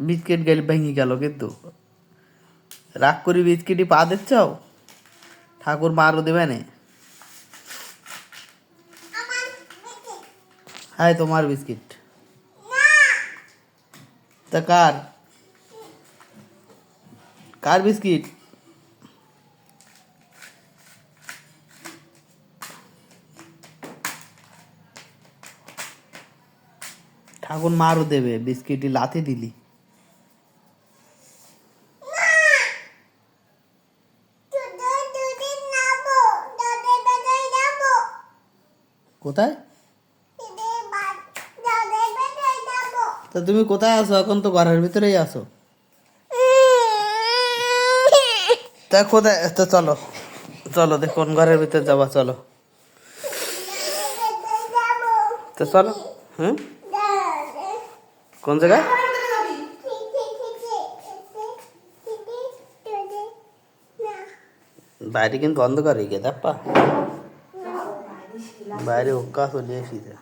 Biscuit গেল ভেঙে গেল, কিন্তু রাগ করি বিস্কিটই পা দিচ্ছ, ঠাকুর মারও দেবে না। হ্যাঁ তোমার বিস্কিট, তা কার কার বিস্কিট? ঠাকুর মারও দেবে, বিস্কিটই লাথি দিলি। কোথায়? তা তুমি কোথায় আছো এখন? তো ঘরের ভিতরেই আছো। তা কোথায়? তো চলো চলো, দেখুন ঘরের ভিতরে যাবা, চলো তো চলো। হুম, কোন জায়গায়? বাইরে কিন্তু অন্ধকার হয়ে গেছে, বাইরে হুক্কা চলে এসেছে।